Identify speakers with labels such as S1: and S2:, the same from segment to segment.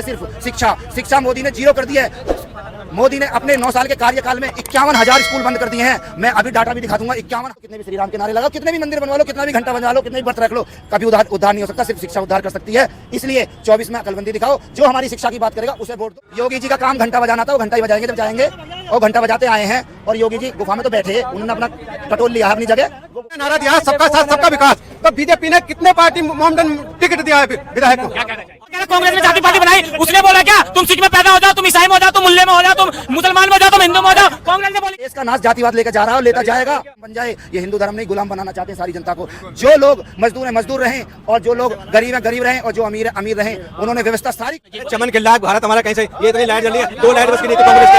S1: सिर्फ शिक्षा मोदी ने जीरो कर दी है। मोदी ने अपने 9 साल के कार्यकाल में 51,000 स्कूल बंद कर दिए हैं। मैं अभी डाटा भी दिखा दूंगा। 51, कितने भी श्री राम के नारे लगाओ, कितने भी मंदिर बनवा लो, कितना भी घंटा बनवा लो, कितने भी व्रत रख लो, कभी उद्धार नहीं हो सकता। सिर्फ शिक्षा उद्धार कर सकती है। इसलिए 24 में अकलबंदी दिखाओ। जो हमारी शिक्षा की बात करेगा उसे वोट दो। योगी जी का काम घंटा बजाना था, वो घंटा ही बजाएंगे जब जाएंगे। और घंटा बजाते आए हैं और योगी जी गुफा में तो बैठे, उन्होंने अपना टटोल लिया अपनी जगह,
S2: नारा दिया सबका साथ सबका विकास। तो बीजेपी ने कितने पार्टी मोमडन टिकट दिया है विधायक को?
S3: कांग्रेस ने जाति पार्टी बनाई, उसने बोला क्या तुम सिख में पैदा हो जाओ, तुम ईसाई में हो जाओ, तुम मुल्ले में हो जाओ, तुम मुसलमान में हो जाओ, तुम हिंदू में हो जाओ। कांग्रेस ने बोला
S1: इसका नाश जातिवाद लेकर जा रहा है, लेता जाएगा, बन जाए। ये हिंदू धर्म नहीं, गुलाम बनाना चाहते हैं सारी जनता को। जो लोग मजदूर हैं मजदूर रहें, और जो लोग गरीब हैं गरीब रहें, और जो अमीर है अमीर रहें। उन्होंने व्यवस्था सारी
S2: चमन के लायक भारत हमारा कहीं से ये इतनी लाइट जल रही है, 2 लाइट बस की नहीं कांग्रेस की।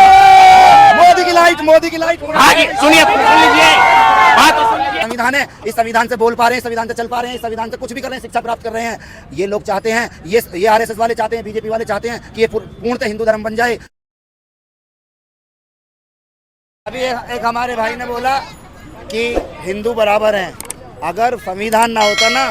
S1: मोदी की लाइट
S3: सुनिए बात
S1: संविधान है, इस संविधान से बोल पा रहे हैं, संविधान से चल पा रहे हैं, इस संविधान से कुछ भी कर रहे हैं, शिक्षा प्राप्त कर रहे हैं। ये लोग चाहते हैं, ये आरएसएस वाले चाहते हैं, बीजेपी वाले चाहते हैं कि ये पूर्णतः हिंदू धर्म बन जाए। अभी एक हमारे भाई ने बोला कि हिंदू बराबर हैं। अगर संविधान ना होता ना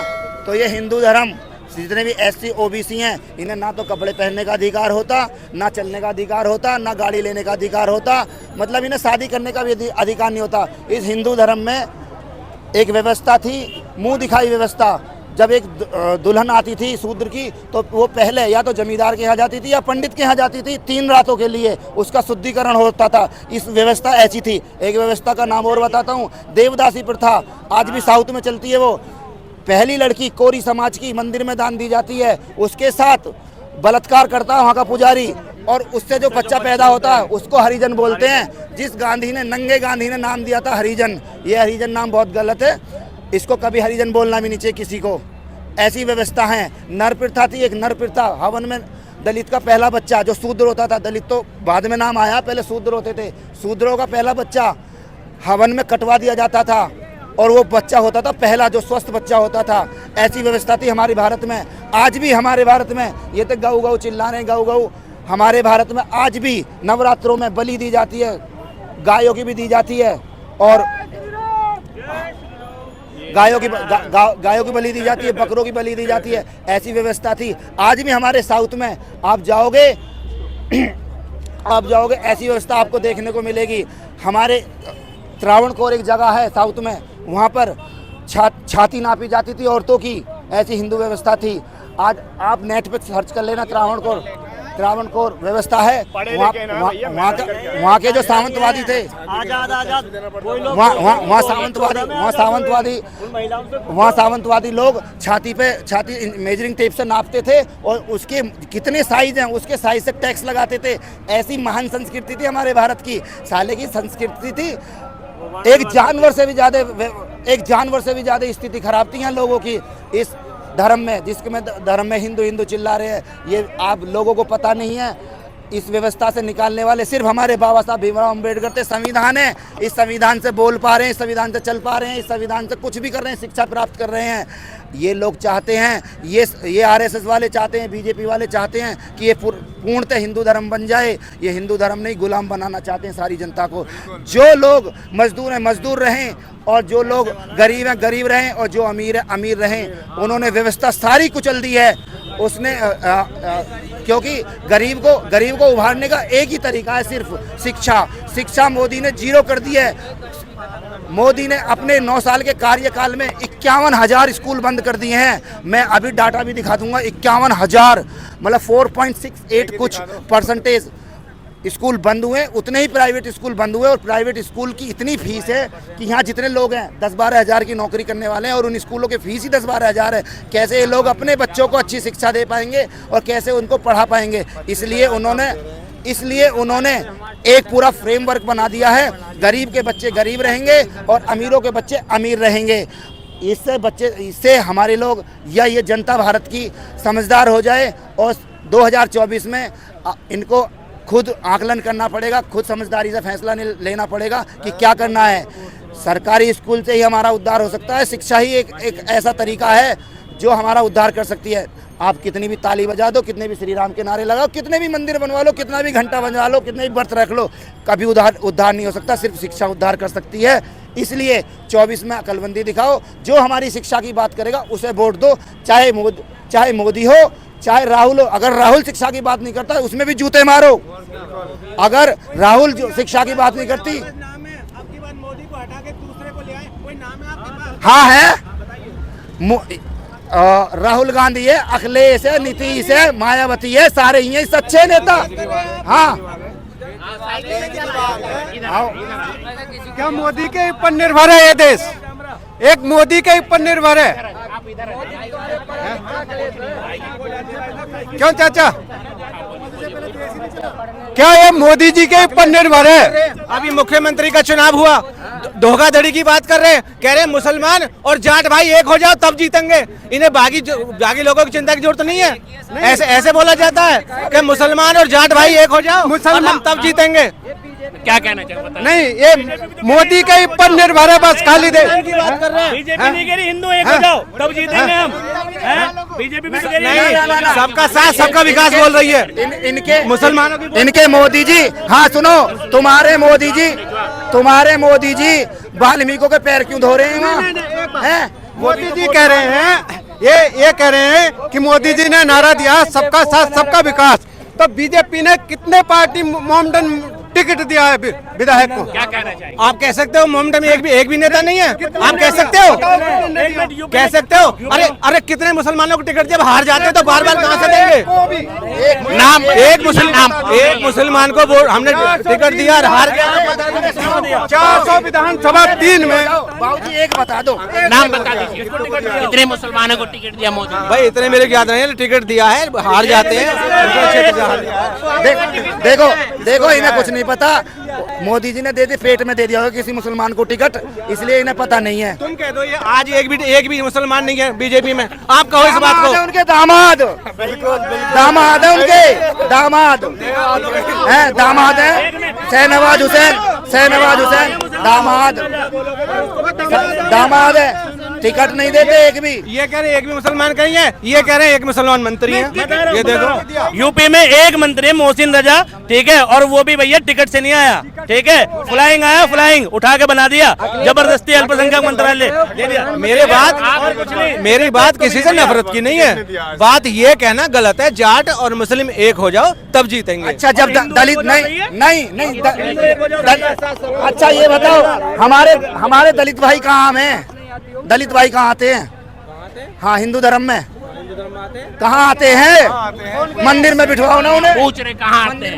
S1: तो ये हिंदू धर्म जितने भी SC OBC हैं, इन्हें ना तो कपड़े पहनने का अधिकार होता, ना चलने का अधिकार होता, ना गाड़ी लेने का अधिकार होता, मतलब इन्हें शादी करने का भी अधिकार नहीं होता। इस हिंदू धर्म में एक व्यवस्था थी, मुंह दिखाई व्यवस्था। जब एक दुल्हन आती थी शूद्र की, तो वो पहले या तो जमींदार के यहाँ जाती थी या पंडित के यहाँ जाती थी 3 रातों के लिए, उसका शुद्धिकरण होता था। इस व्यवस्था ऐसी थी। एक व्यवस्था का नाम और बताता हूँ, देवदासी प्रथा, आज भी साउथ में चलती है। वो पहली लड़की कोरी समाज की मंदिर में दान दी जाती है, उसके साथ बलात्कार करता है वहाँ का पुजारी, और उससे जो बच्चा पैदा होता है उसको हरिजन बोलते हैं। जिस गांधी ने, नंगे गांधी ने नाम दिया था हरिजन, ये हरिजन नाम बहुत गलत है, इसको कभी हरिजन बोलना भी नहीं चाहिए किसी को। ऐसी व्यवस्था है। नर प्रथा थी, एक नर प्रथा, हवन में दलित का पहला बच्चा जो शूद्र होता था, दलित तो बाद में नाम आया, पहले शूद्र होते थे, शूद्रों का पहला बच्चा हवन में कटवा दिया जाता था, और वो बच्चा होता था पहला जो स्वस्थ बच्चा होता था। ऐसी व्यवस्था थी हमारे भारत में। आज भी हमारे भारत में, ये तो गऊ गऊ चिल्ला रहे हैं, गऊ गऊ, हमारे भारत में आज भी नवरात्रों में बलि दी जाती है, गायों की भी दी जाती है, और गायों की बलि दी जाती है, बकरों की बलि दी जाती है। ऐसी व्यवस्था थी। आज भी हमारे साउथ में आप जाओगे ऐसी व्यवस्था आपको देखने को मिलेगी। हमारे त्रावणकोर एक जगह है साउथ में, वहाँ पर छाती नापी जाती थी औरतों की, ऐसी हिंदू व्यवस्था थी। आज आप नेट पे सर्च कर लेना, त्रावणकोर व्यवस्था है। वहाँ के जो सावंतवादी थे, वहाँ सावंतवादी लोग छाती मेजरिंग टेप से नापते थे, और उसके कितने साइज हैं उसके साइज से टैक्स लगाते थे। ऐसी महान संस्कृति थी हमारे भारत की। साले की संस्कृति थी। एक जानवर से भी ज्यादा स्थिति खराब थी यहाँ लोगों की इस धर्म में, जिसके धर्म में हिंदू चिल्ला रहे हैं। ये आप लोगों को पता नहीं है। इस व्यवस्था से निकालने वाले सिर्फ हमारे बाबा साहब भीमराव अम्बेडकर थे। संविधान है, इस संविधान से बोल पा रहे हैं, इस संविधान से चल पा रहे हैं, इस संविधान से कुछ भी कर रहे हैं, शिक्षा प्राप्त कर रहे हैं। ये लोग चाहते हैं, ये आरएसएस वाले चाहते हैं, बीजेपी वाले चाहते हैं कि ये पूर्णतः हिंदू धर्म बन जाए। ये हिंदू धर्म नहीं, गुलाम बनाना चाहते हैं सारी जनता को। जो लोग मजदूर हैं मजदूर रहें, और जो लोग गरीब हैं गरीब रहें, और जो अमीर है अमीर रहें। उन्होंने व्यवस्था सारी कुचल दी है उसने, क्योंकि गरीब को उभारने का एक ही तरीका है, सिर्फ शिक्षा मोदी ने जीरो कर दी है। मोदी ने अपने 9 साल के कार्यकाल में 51,000 स्कूल बंद कर दिए हैं। मैं अभी डाटा भी दिखा दूंगा। 51,000 मतलब 4.68 कुछ % स्कूल बंद हुए, उतने ही प्राइवेट स्कूल बंद हुए। और प्राइवेट स्कूल की इतनी फीस है कि यहाँ जितने लोग हैं 10-12 हज़ार की नौकरी करने वाले हैं, और उन स्कूलों की फीस ही 10-12 हज़ार है। कैसे ये लोग अपने बच्चों को अच्छी शिक्षा दे पाएंगे और कैसे उनको पढ़ा पाएंगे? इसलिए उन्होंने एक पूरा फ्रेमवर्क बना दिया है। गरीब के बच्चे गरीब रहेंगे और अमीरों के बच्चे अमीर रहेंगे। इससे हमारे लोग या ये जनता भारत की समझदार हो जाए, और 2024 में इनको खुद आकलन करना पड़ेगा, खुद समझदारी से फैसला लेना पड़ेगा कि क्या करना है। सरकारी स्कूल से ही हमारा उद्धार हो सकता है। शिक्षा ही एक ऐसा तरीका है जो हमारा उद्धार कर सकती है। आप कितनी भी ताली बजा दो, कितने भी श्री राम के नारे लगाओ, कितने भी मंदिर बनवा लो, कितना भी घंटा बनवा लो, कितने भी व्रत रख लो, कभी उद्धार नहीं हो सकता। सिर्फ शिक्षा उद्धार कर सकती है। इसलिए 24 में अकलबंदी दिखाओ। जो हमारी शिक्षा की बात करेगा उसे वोट दो, चाहे मोदी हो चाहे राहुल हो, अगर राहुल शिक्षा की बात नहीं करता उसमें भी जूते मारो। अगर राहुल जो शिक्षा की बात नहीं करती, हाँ है, राहुल गांधी है, अखिलेश है, नीतीश है, मायावती है, सारे ही हैं सच्चे नेता। हाँ
S2: क्या मोदी के ऊपर निर्भर है ये देश? एक मोदी के ऊपर निर्भर है। क्यों चाचा, क्या ये मोदी जी के ऊपर निर्भर है? अभी मुख्यमंत्री का चुनाव हुआ, धोखाधड़ी की बात कर रहे हैं, कह रहे हैं मुसलमान और जाट भाई एक हो जाओ तब जीतेंगे। इन्हें बाकी लोगों की चिंता की जरूरत नहीं है। ऐसे बोला जाता है कि मुसलमान और जाट भाई एक हो जाओ, मुसलमान तब जीतेंगे।
S3: क्या कहना चाहिए?
S2: नहीं, ये मोदी के ऊपर निर्भर है बस, खाली दे
S3: की बात कर रहे हैं। बीजेपी नहीं कह रही हिंदू एक हो जाओ तब जीतेंगे हम, बीजेपी भी कह रही
S2: नहीं, सबका साथ सबका विकास बोल रही है।
S1: इनके
S2: मुसलमानों की
S1: इनके मोदी जी, हाँ सुनो, तुम्हारे मोदी जी वाल्मीकि के पैर क्यों धो रहे हैं?
S2: मोदी जी कह रहे हैं, ये कह रहे हैं कि मोदी जी ने नारा दिया सबका साथ सबका विकास, तो बीजेपी ने कितने पार्टी मोमडन टिकट दिया है विधायक को?
S3: क्या कहना चाहिए?
S2: आप कह सकते हो मोमडन में एक भी नेता नहीं है? आप कह सकते हो? अरे कितने मुसलमानों को टिकट जब हार जाते हैं तो बार बार कहाँ से देंगे? नाम एक मुसलमान को वोट हमने टिकट दिया और हार गया। 400 विधानसभा 3 में।
S1: बाबूजी एक बता दो,
S3: नाम बता दीजिए, कितने मुसलमानों को टिकट दिया मोदी?
S2: भाई इतने मेरे याद नहीं है, टिकट दिया है, हार जाते हैं।
S1: देखो इन्हें कुछ नहीं पता, मोदी जी ने दे दी, पेट में दे दिया होगा किसी मुसलमान को टिकट, इसलिए इन्हें पता नहीं है।
S2: तुम कह दो ये आज एक भी मुसलमान नहीं है बीजेपी में, आप कहो इस बात को।
S1: उनके दामाद है, उनके दामाद है, शहनवाज हुसैन दामाद है, टिकट नहीं देते एक भी।
S2: ये कह रहे एक भी मुसलमान कहीं है, ये कह रहे हैं एक मुसलमान मंत्री है। ये देखो
S3: यूपी में एक मंत्री मोहसिन रजा, ठीक है, और वो भी भैया टिकट से नहीं आया, ठीक है, फ्लाइंग आया, फ्लाइंग उठा के बना दिया, जबरदस्ती अल्पसंख्यक मंत्रालय दे दिया।
S2: मेरी बात किसी से नफरत की नहीं है, बात ये कहना गलत है, जाट और मुस्लिम एक हो जाओ तब जीतेंगे।
S1: अच्छा जब दलित नहीं अच्छा ये बताओ, हमारे दलित भाई कहाँ हैं? दलित भाई कहाँ आते हैं? हाँ हिंदू धर्म में कहाँ आते हैं? मंदिर में बिठवाओ ना उन्हें,
S3: पूछ रहे कहाँ आते हैं?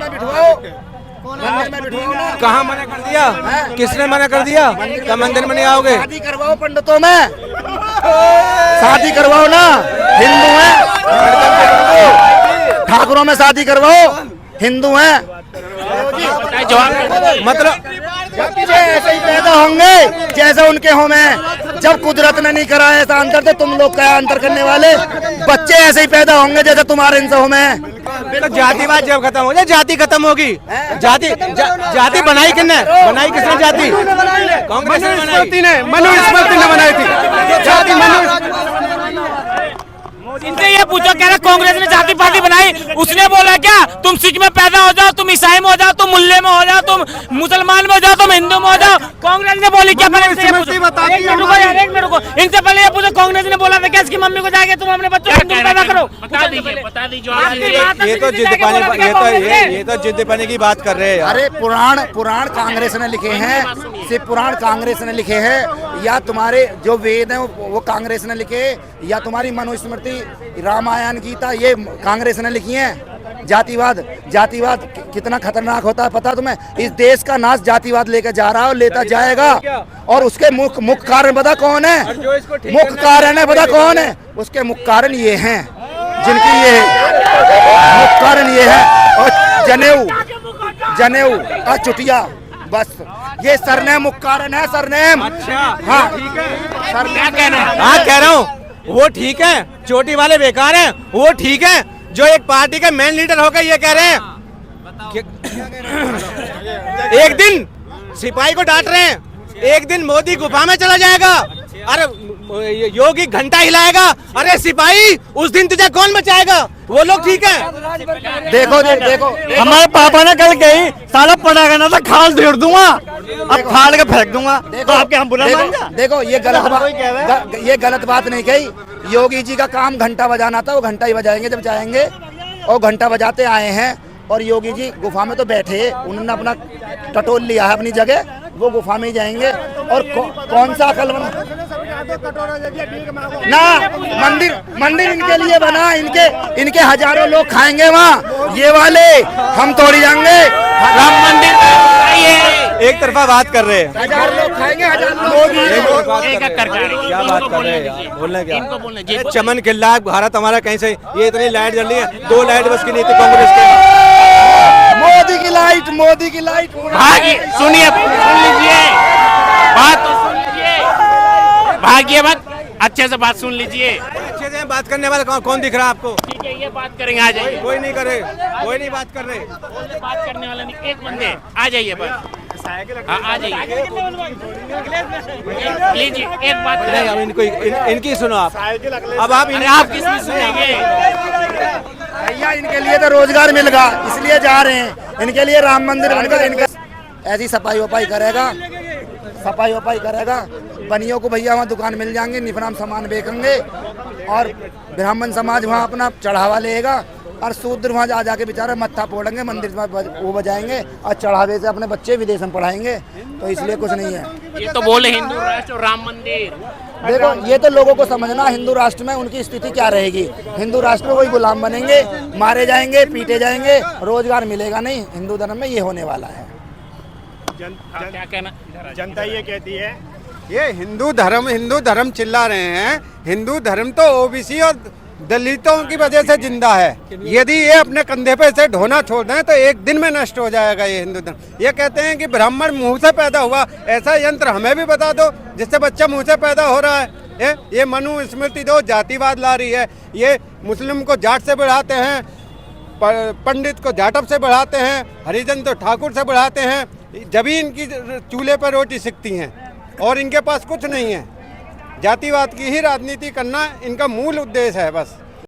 S1: मंदिर में बिठवाओ ना।
S2: कहाँ मना कर दिया? किसने मना कर दिया? क्या मंदिर में नहीं आओगे?
S1: शादी करवाओ पंडितों में, शादी करवाओ ना, हिंदू हैं, ठाकुरों में शादी करवाओ, हिंदू हैं।
S2: मतलब
S1: ऐसे ही पैदा होंगे जैसे उनके होम है, जब कुदरत ने नहीं कराया ऐसा अंतर, तो तुम लोग क्या अंतर करने वाले? बच्चे ऐसे ही पैदा होंगे जैसे तुम्हारे इनसे होम है।
S2: तो जातिवाद जब खत्म हो जाए, जाति खत्म होगी। जाति बनाई किसने? जाति कांग्रेस ने, मनुस्मृति ने बनाई थी जाति।
S3: इनसे ये पूछो, कह रहा कांग्रेस ने जाति पार्टी बनाई, उसने बोला क्या तुम सिख में पैदा हो जाओ, तुम ईसाई में हो जाओ, तुम मुल्ले में हो जाओ, तुम मुसलमान में हो जाओ, तुम हिंदू में हो जाओ? कांग्रेस ने बोली क्या? पहले इनसे ये पूछो, इनसे पहले ये पूछो, कांग्रेस ने बोला था क्या इसकी मम्मी को जाके तुम अपने बच्चों को हिंदू पैदा करो? बता दीजिए।
S2: ये तो जिद पाने की बात कर रहे हैं।
S1: अरे पुराण कांग्रेस ने लिखे हैं, सिर्फ पुराण कांग्रेस ने लिखे हैं, या तुम्हारे जो वेद हैं वो कांग्रेस ने लिखे, या तुम्हारी मनुस्मृति, रामायण, गीता, ये कांग्रेस ने लिखी हैं। जातिवाद कितना खतरनाक होता है पता तुम्हें? इस देश का नाश जातिवाद लेकर जा रहा है और लेता जाएगा। और उसके मुख्य कारण पता कौन है? मुख्य कारण है पता कौन है? उसके मुख्य कारण ये हैं, जिनकी ये मुख्य कारण ये है, और जनेऊ और चुटिया, बस ये सरनेम मुख्य कारण है, सरनेम। हाँ
S2: ठीक है, क्या कहना है? हाँ कह रहा हूँ, वो ठीक है, चोटी वाले बेकार हैं, वो ठीक है, जो एक पार्टी के मेन लीडर होकर ये कह रहे हैं एक दिन सिपाही को डांट रहे हैं, एक दिन मोदी गुफा में चला जाएगा, अरे योगी घंटा हिलाएगा, अरे सिपाही उस दिन तुझे कौन बचाएगा? वो लोग ठीक है।
S1: देखो
S4: हमारे पापा ने कल कही साला पड़ा करना था, खाल धेड़ दूंगा, अब खाल के फेंक दूंगा, तो आपके हम बुरा मान जा?
S1: देखो ये गलत बात नहीं कही, योगी जी का काम घंटा बजाना था, वो घंटा ही बजाएंगे जब जाएंगे, और घंटा बजाते आए हैं। और योगी जी गुफा में तो बैठे, उन्होंने अपना टटोल लिया है अपनी जगह, वो गुफा में ही जाएंगे। और कौन सा अकलमंद ना मंदिर इनके लिए बना, इनके हजारों लोग खाएंगे वहाँ, ये वाले हम तोड़ी जाएंगे।
S3: राम मंदिर
S2: एक तरफा बात कर रहे हैं,
S1: हजार लोग खाएंगे, हजार लोग।
S2: क्या बात कर रहे हैं, बोलने क्या? चमन खिल रहा है, भारत हमारा कहीं से, ये इतनी लाइट जल रही है, 2 लाइट बस की नहीं थी कांग्रेस के।
S1: मोदी की लाइट
S3: भागी, सुनिए, सुन लीजिए बात, तो सुन लीजिए, भागिए मत, अच्छे से बात सुन लीजिए।
S2: अच्छे से बात करने वाला कौन दिख रहा है आपको?
S3: ठीक है, ये बात करेंगे, आ जाइए।
S2: कोई नहीं करे, कोई नहीं बात कर रहे,
S3: बात करने वाला नहीं, एक बंदे आ जाइए बस, आ जाइए, लीजिए एक बात
S2: नहीं, अब इनको इनकी सुनो आप, अब आप
S3: किसकी सुनेंगे?
S1: भैया इनके लिए तो रोजगार मिल गया, इसलिए जा रहे हैं, इनके लिए राम मंदिर बनकर इनका ऐसी सफाई वफाई करेगा, बनियों को भैया वहाँ दुकान मिल जाएंगे, निफराम सामान बेचेंगे, और ब्राह्मण समाज वहाँ अपना चढ़ावा लेगा, और शूद्र वहाँ जा जाके बेचारा मत्था फोड़ेंगे, मंदिर में वो बजाएंगे, और चढ़ावे से अपने बच्चे विदेश में पढ़ाएंगे। तो इसलिए कुछ नहीं है।
S3: ये तो बोले हिंदू राष्ट्र और राम मंदिर,
S1: देखो ये तो लोगों को समझना, हिंदू राष्ट्र में उनकी स्थिति क्या रहेगी। हिंदू राष्ट्र में वही गुलाम बनेंगे, मारे जाएंगे, पीटे जाएंगे, रोजगार मिलेगा नहीं। हिंदू धर्म में ये होने वाला है।
S3: क्या कहना?
S5: जनता ये कहती है,
S6: ये हिंदू धर्म चिल्ला रहे हैं। हिंदू धर्म तो ओबीसी और दलितों की वजह से जिंदा है। यदि ये अपने कंधे पे से ढोना छोड़ दें तो एक दिन में नष्ट हो जाएगा ये हिंदू धर्म। ये कहते हैं कि ब्राह्मण मुंह से पैदा हुआ, ऐसा यंत्र हमें भी बता दो जिससे बच्चा मुंह से पैदा हो रहा है। ये मनु स्मृति दो जातिवाद ला रही है। ये मुस्लिम को जाट से बढ़ाते हैं, पंडित को जाटव से बढ़ाते हैं, हरिजन तो ठाकुर से बढ़ाते हैं। जब ही इनकी चूल्हे पर रोटी सिकती हैं, और इनके पास कुछ नहीं है। जातिवाद की ही राजनीति करना इनका मूल उद्देश्य है बस।